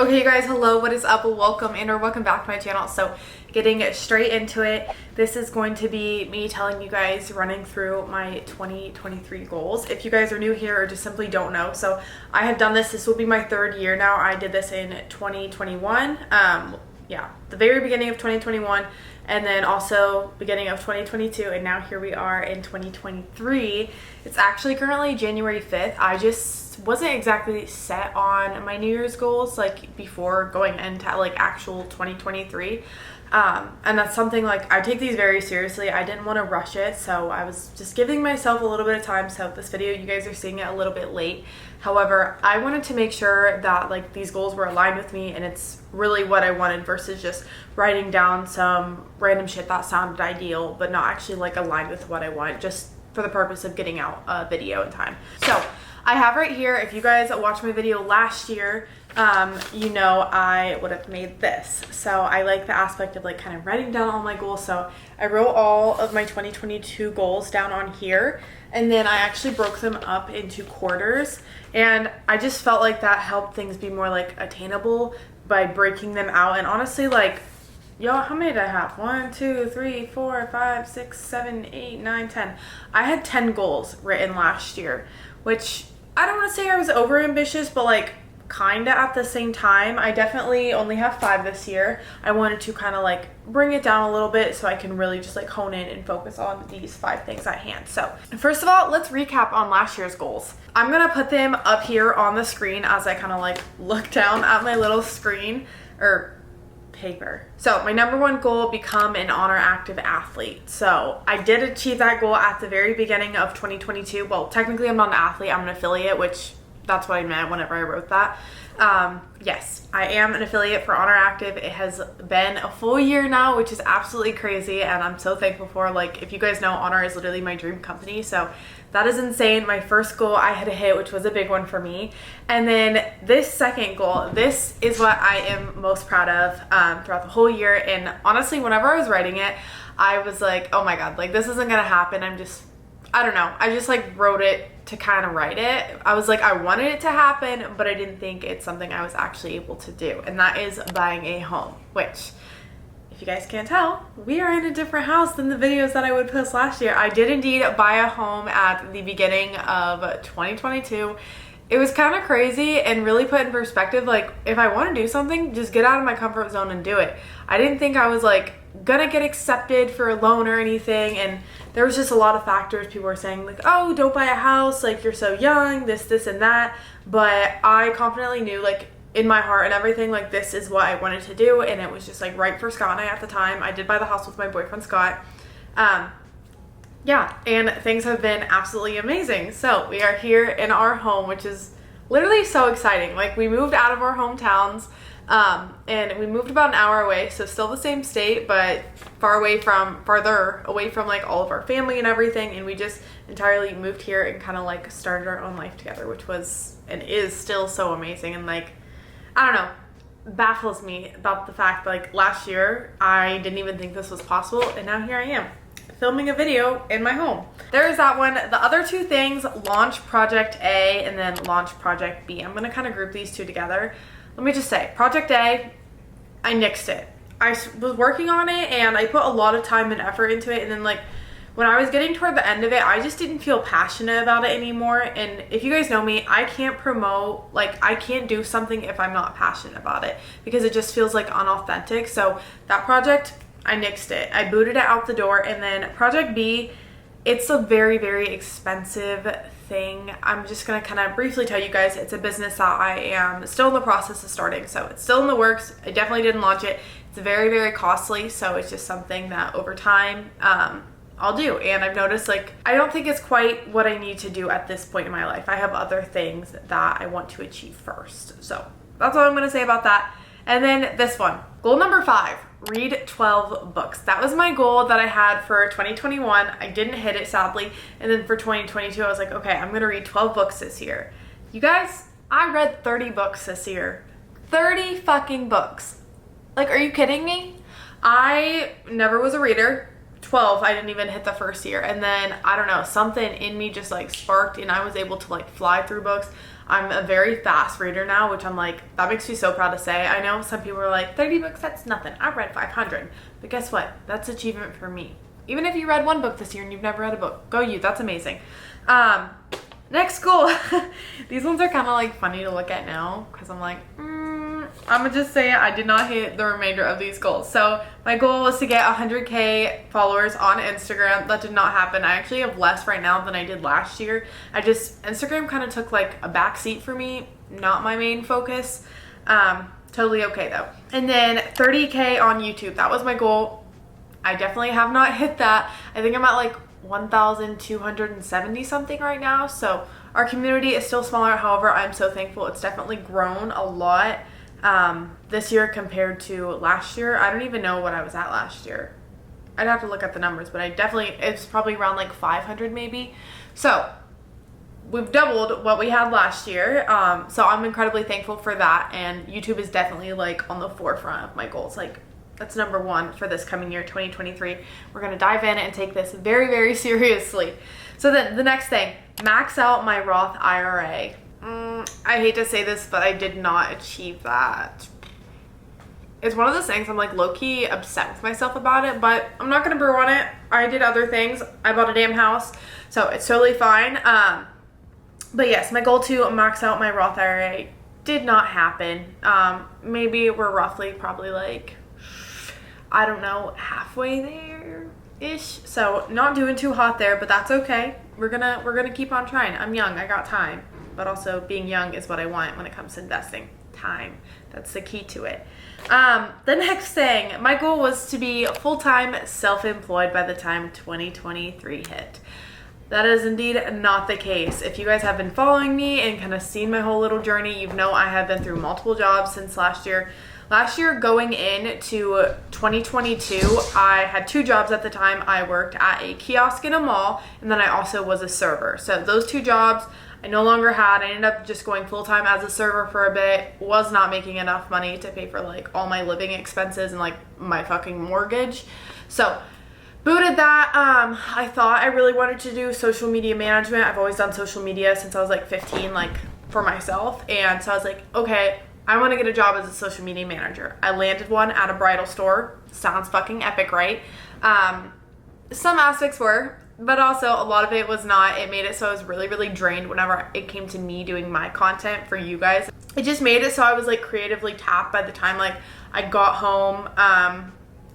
Okay, you guys, hello, what is up? Welcome and or welcome back to my channel. So getting straight into it, this is going to be me telling you guys, running through my 2023 goals. If you guys are new here or just simply don't know, so I have done this will be my third year now. I did this in 2021, the very beginning of 2021, and then also beginning of 2022, and now here we are in 2023. It's actually currently January 5th. I just wasn't exactly set on my New Year's goals like before going into like actual 2023, and that's something like I take these very seriously. I didn't want to rush it, so I was just giving myself a little bit of time. So this video, you guys are seeing it a little bit late. However, I wanted to make sure that like these goals were aligned with me and it's really what I wanted versus just writing down some random shit that sounded ideal but not actually like aligned with what I want, just for the purpose of getting out a video in time. So I have right here, if you guys watched my video last year, you know I would have made this. So I like the aspect of like kind of writing down all my goals. So I wrote all of my 2022 goals down on here, and then I actually broke them up into quarters, and I just felt like that helped things be more like attainable by breaking them out. And honestly, like, yo, how many did I have? 1, 2, 3, 4, 5, 6, 7, 8, 9, 10. I had 10 goals written last year, which I don't want to say I was over ambitious, but like kinda at the same time. I definitely only have 5 this year. I wanted to kind of like bring it down a little bit so I can really just like hone in and focus on these 5 things at hand. So first of all, let's recap on last year's goals. I'm gonna put them up here on the screen as I kind of like look down at my little screen or paper. So my number 1 goal, become an ONER active athlete. So I did achieve that goal at the very beginning of 2022. Well, technically I'm not an athlete, I'm an affiliate, which that's what I meant whenever I wrote that. Yes, I am an affiliate for ONER Active. It has been a full year now, which is absolutely crazy, and I'm so thankful for. Like, if you guys know, ONER is literally my dream company, so that is insane. My first goal I had to hit, which was a big one for me. And then this second goal, this is what I am most proud of throughout the whole year. And honestly, whenever I was writing it, I was like, oh my God, like this isn't gonna happen. I don't know. I just like wrote it to kind of write it. I was like, I wanted it to happen, but I didn't think it's something I was actually able to do. And that is buying a home, which, if you guys can't tell, we are in a different house than the videos that I would post last year. I did indeed buy a home at the beginning of 2022. It was kind of crazy and really put in perspective, like if I want to do something, just get out of my comfort zone and do it. I didn't think I was like gonna get accepted for a loan or anything, and there was just a lot of factors. People were saying like, oh, don't buy a house, like you're so young, this and that. But I confidently knew, like in my heart and everything, like this is what I wanted to do, and it was just like right for Scott and I at the time. I did buy the house with my boyfriend Scott. Yeah, and things have been absolutely amazing. So we are here in our home, which is literally so exciting. Like we moved out of our hometowns, and we moved about an hour away, so still the same state, but farther away from like all of our family and everything. And we just entirely moved here and kind of like started our own life together, which was and is still so amazing. And like, I don't know, baffles me about the fact like last year I didn't even think this was possible, and now here I am filming a video in my home. There is that one. The other 2 things, launch project A and then launch project B. I'm gonna kind of group these 2 together. Let me just say, project A, I nixed it. I was working on it and I put a lot of time and effort into it, and then like when I was getting toward the end of it, I just didn't feel passionate about it anymore. And if you guys know me, I can't promote, like I can't do something if I'm not passionate about it, because it just feels like unauthentic. So that project, I nixed it. I booted it out the door. And then project B, it's a very, very expensive thing. I'm just gonna kind of briefly tell you guys, it's a business that I am still in the process of starting. So it's still in the works. I definitely didn't launch it. It's very, very costly. So it's just something that over time, I'll do. And I've noticed like, I don't think it's quite what I need to do at this point in my life. I have other things that I want to achieve first. So that's all I'm gonna say about that. And then this one, goal number 5, read 12 books. That was my goal that I had for 2021. I didn't hit it, sadly. And then for 2022, I was like, okay, I'm gonna read 12 books this year. You guys, I read 30 books this year. 30 fucking books. Like, are you kidding me? I never was a reader. 12, I didn't even hit the first year. And then, I don't know, something in me just like sparked and I was able to like fly through books. I'm a very fast reader now, which I'm like, that makes me so proud to say. I know some people are like, 30 books, that's nothing. I've read 500. But guess what? That's achievement for me. Even if you read one book this year and you've never read a book, go you. That's amazing. Next goal. These ones are kind of like funny to look at now because I'm like, I'm gonna just say I did not hit the remainder of these goals. So my goal was to get 100K followers on Instagram. That did not happen. I actually have less right now than I did last year. Instagram kind of took like a back seat for me, not my main focus. Totally okay though. And then 30K on YouTube. That was my goal. I definitely have not hit that. I think I'm at like 1,270 something right now. So our community is still smaller. However, I'm so thankful. It's definitely grown a lot this year compared to last year. I don't even know what I was at last year. I'd have to look at the numbers, but it's probably around like 500 maybe. So we've doubled what we had last year. So I'm incredibly thankful for that. And YouTube is definitely like on the forefront of my goals. Like that's number one for this coming year, 2023. We're going to dive in and take this very, very seriously. So then the next thing, max out my Roth IRA. I hate to say this, but I did not achieve that. It's one of those things I'm like low-key upset with myself about it, but I'm not going to brew on it. I did other things. I bought a damn house, so it's totally fine. But yes, my goal to max out my Roth IRA did not happen. Maybe we're roughly probably like, I don't know, halfway there-ish. So not doing too hot there, but that's okay. We're gonna keep on trying. I'm young, I got time. But also being young is what I want when it comes to investing. Time. That's the key to it. The next thing, my goal was to be full-time self-employed by the time 2023 hit. That is indeed not the case. If you guys have been following me and kind of seen my whole little journey, you know I have been through multiple jobs since last year. Last year going into 2022, I had 2 jobs at the time. I worked at a kiosk in a mall, and then I also was a server. So those 2 jobs I no longer had. I ended up just going full-time as a server for a bit. Was not making enough money to pay for like all my living expenses and like my fucking mortgage. So booted that. I thought I really wanted to do social media management. I've always done social media since I was like 15, like for myself. And so I was like, okay, I want to get a job as a social media manager. I landed one at a bridal store. Sounds fucking epic, right? Some aspects were, but also a lot of it was not. It made it so I was really, really drained whenever it came to me doing my content for you guys. It just made it so I was like creatively tapped by the time like I got home.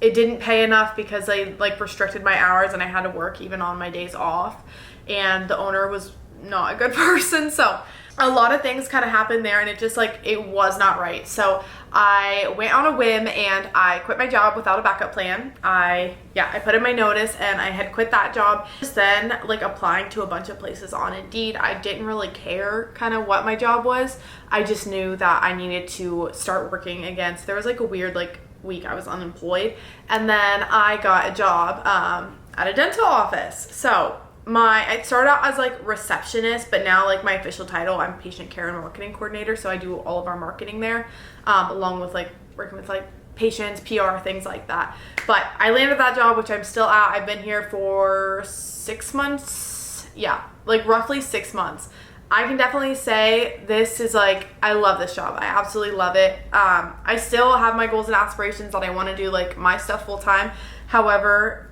It didn't pay enough because they like restricted my hours and I had to work even on my days off. And the owner was not a good person. So a lot of things kind of happened there and it just like, it was not right. So I went on a whim and I quit my job without a backup plan. I put in my notice and I had quit that job. Just then like applying to a bunch of places on Indeed. I didn't really care kind of what my job was. I just knew that I needed to start working again. So there was like a weird like week I was unemployed and then I got a job at a dental office. So I started out as like receptionist, but now like my official title, I'm patient care and marketing coordinator. So I do all of our marketing there, along with like working with like patients, PR, things like that. But I landed that job, which I'm still at. I've been here for 6 months. Yeah, like roughly 6 months. I can definitely say this is like, I love this job. I absolutely love it. I still have my goals and aspirations that I want to do like my stuff full time. However,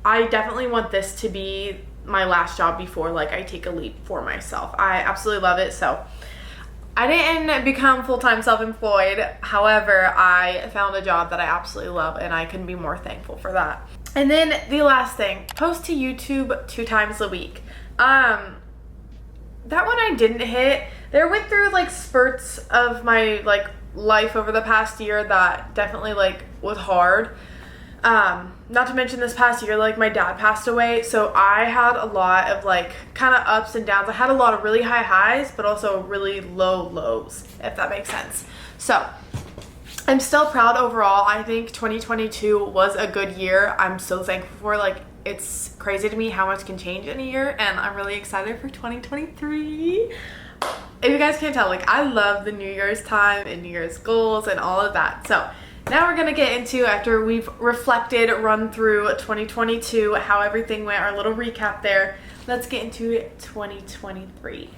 I definitely want this to be my last job before like I take a leap for myself. I absolutely love it. So I didn't become full-time self-employed. However, I found a job that I absolutely love and I couldn't be more thankful for that. And then the last thing, post to YouTube 2 times a week. That one I didn't hit. There went through like spurts of my like life over the past year that definitely like was hard. Not to mention this past year, like my dad passed away. So I had a lot of like kind of ups and downs. I had a lot of really high highs, but also really low lows, if that makes sense. So I'm still proud overall. I think 2022 was a good year. I'm so thankful for like, it's crazy to me how much can change in a year and I'm really excited for 2023. If you guys can't tell, like I love the New Year's time and New Year's goals and all of that. So now we're gonna get into, after we've reflected, run through 2022, how everything went, our little recap there, let's get into 2023.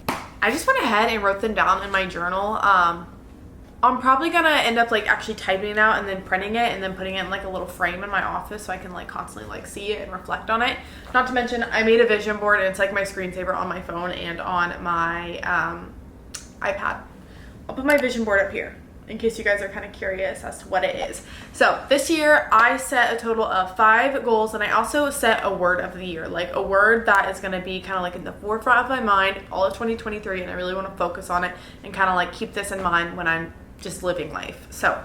I just went ahead and wrote them down in my journal. I'm probably gonna end up like actually typing it out and then printing it and then putting it in like a little frame in my office so I can like constantly like see it and reflect on it. Not to mention I made a vision board and it's like my screensaver on my phone and on my iPad. I'll put my vision board up here in case you guys are kind of curious as to what it is. So this year I set a total of 5 goals, and I also set a word of the year, like a word that is going to be kind of like in the forefront of my mind all of 2023, and I really want to focus on it and kind of like keep this in mind when I'm just living life. So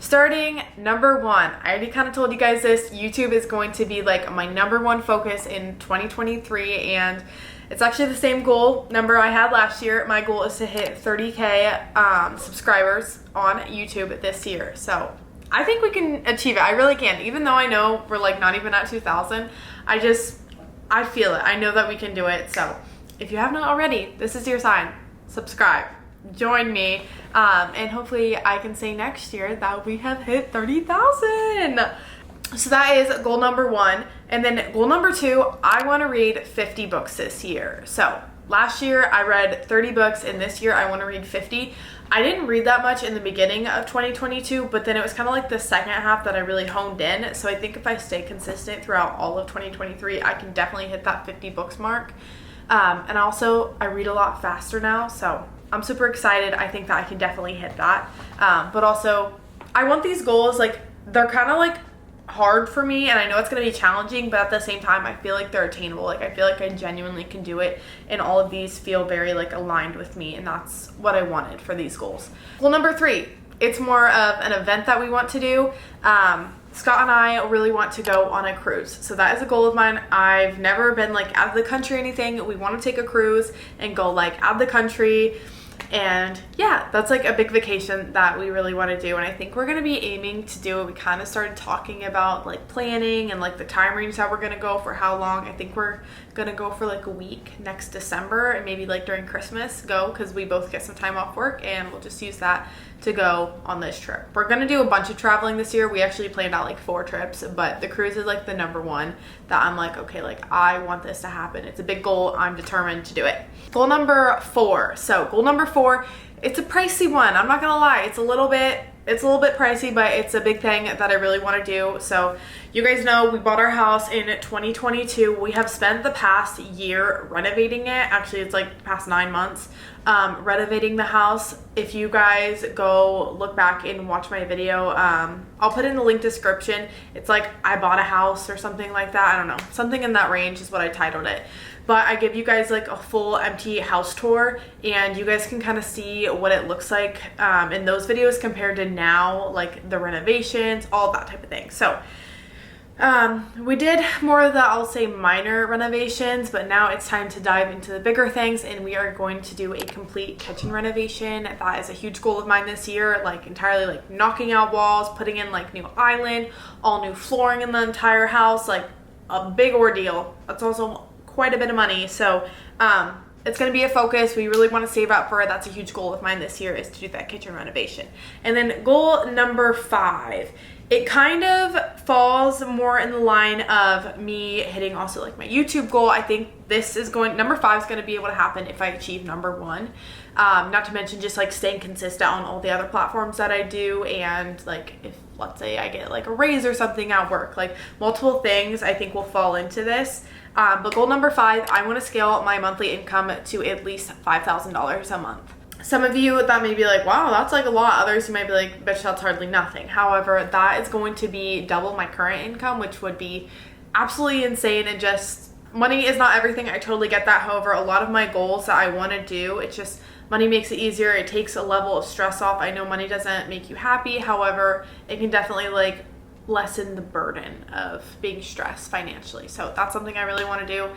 starting number 1, I already kind of told you guys this, YouTube is going to be like my number 1 focus in 2023, and it's actually the same goal number I had last year. My goal is to hit 30K subscribers on YouTube this year. So I think we can achieve it. I really can. Even though I know we're like not even at 2,000, I feel it. I know that we can do it. So if you have not already, this is your sign. Subscribe. Join me. And hopefully I can say next year that we have hit 30,000. So that is goal number 1. And then goal number 2, I want to read 50 books this year. So last year I read 30 books, and this year I want to read 50. I didn't read that much in the beginning of 2022, but then it was kind of like the second half that I really honed in. So I think if I stay consistent throughout all of 2023, I can definitely hit that 50 books mark. And also I read a lot faster now, so I'm super excited. I think that I can definitely hit that. But also I want these goals, like they're kind of like hard for me, and I know it's going to be challenging, but at the same time I feel like they're attainable. Like I feel like I genuinely can do it, and all of these feel very like aligned with me, and that's what I wanted for these goals. Goal number 3, it's more of an event that we want to do. Scott and I really want to go on a cruise, so that is a goal of mine. I've never been like out of the country or anything. We want to take a cruise and go like out of the country. And yeah, that's like a big vacation that we really want to do, and I think we're going to be aiming to do it. We kind of started talking about like planning and like the time range that we're going to go for how long. I think we're going to go for like a week next December, and maybe like during Christmas go, because we both get some time off work, and we'll just use that to go on this trip. We're going to do a bunch of traveling this year. We actually planned out like 4 trips, but the cruise is like the number 1 that I'm like, okay, like I want this to happen. It's a big goal. I'm determined to do it. Goal number 4. So goal number 4, it's a pricey one. I'm not gonna lie. It's a little bit pricey, but it's a big thing that I really want to do. So you guys know we bought our house in 2022. We have spent the past year renovating it. Actually, it's like the past 9 months renovating the house. If you guys go look back and watch my video, I'll put in the link description. It's like I bought a house or something like that. I don't know. Something in that range is what I titled it. But I give you guys like a full empty house tour, and you guys can kind of see what it looks like in those videos compared to now, like the renovations, all that type of thing. So we did more of the, I'll say, minor renovations, but now it's time to dive into the bigger things, and we are going to do a complete kitchen renovation. That is a huge goal of mine this year, like entirely like knocking out walls, putting in like new island, all new flooring in the entire house, like a big ordeal. That's also quite a bit of money. So it's going to be a focus. We really want to save up for it. That's a huge goal of mine this year, is to do that kitchen renovation. And then goal number 5, it kind of falls more in the line of me hitting also like my YouTube goal. I think number 5 is going to be able to happen if I achieve number 1. Not to mention just like staying consistent on all the other platforms that I do, and like if let's say I get like a raise or something at work, like multiple things I think will fall into this. But goal number 5, I want to scale my monthly income to at least $5,000 a month. Some of you that may be like, wow, that's like a lot. Others you might be like, bitch, that's hardly nothing. However, that is going to be double my current income, which would be absolutely insane. And just money is not everything. I totally get that. However, a lot of my goals that I want to do, it's just money makes it easier. It takes a level of stress off. I know money doesn't make you happy. However, it can definitely like lessen the burden of being stressed financially. So that's something I really want to do.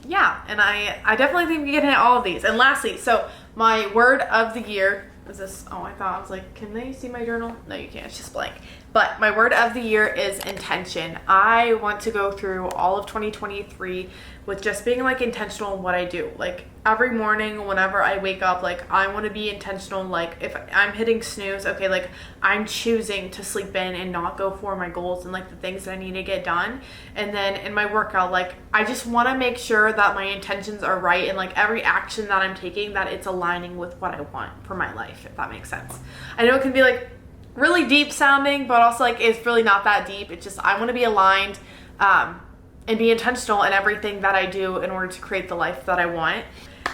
Yeah, and I definitely think we can hit all of these. And lastly, so my word of the year is this. Oh, I was like, can they see my journal? No, you can't. It's just blank. But my word of the year is intention. I want to go through all of 2023 with just being like intentional in what I do. Like every morning whenever I wake up, like I want to be intentional. Like if I'm hitting snooze, okay, like I'm choosing to sleep in and not go for my goals and like the things that I need to get done. And then in my workout, like I just want to make sure that my intentions are right, and like every action that I'm taking, that it's aligning with what I want for my life, if that makes sense. I know it can be like really deep sounding, but also like it's really not that deep. It's just I want to be aligned and be intentional in everything that I do in order to create the life that I want.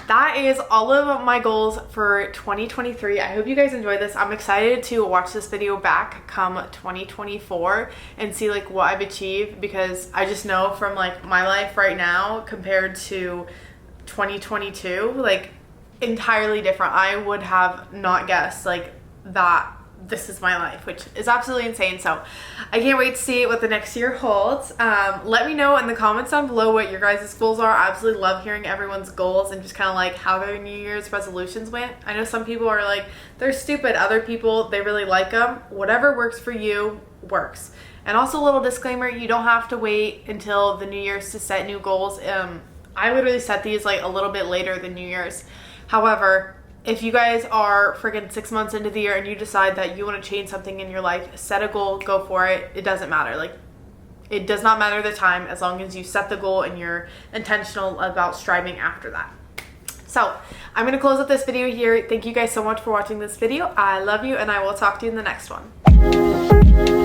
That is all of my goals for 2023. I hope you guys enjoyed this. I'm excited to watch this video back come 2024 and see like what I've achieved, because I just know from like my life right now compared to 2022, like entirely different. I would have not guessed like that this is my life, which is absolutely insane. So I can't wait to see what the next year holds. Let me know in the comments down below what your guys' goals are. I absolutely love hearing everyone's goals and just kind of like how their New Year's resolutions went. I know some people are like, they're stupid. Other people, they really like them. Whatever works for you works. And also a little disclaimer, you don't have to wait until the New Year's to set new goals. I literally set these like a little bit later than New Year's. However, if you guys are freaking 6 months into the year and you decide that you want to change something in your life, set a goal, go for it. It doesn't matter. Like, it does not matter the time, as long as you set the goal and you're intentional about striving after that. So I'm going to close up this video here. Thank you guys so much for watching this video. I love you, and I will talk to you in the next one.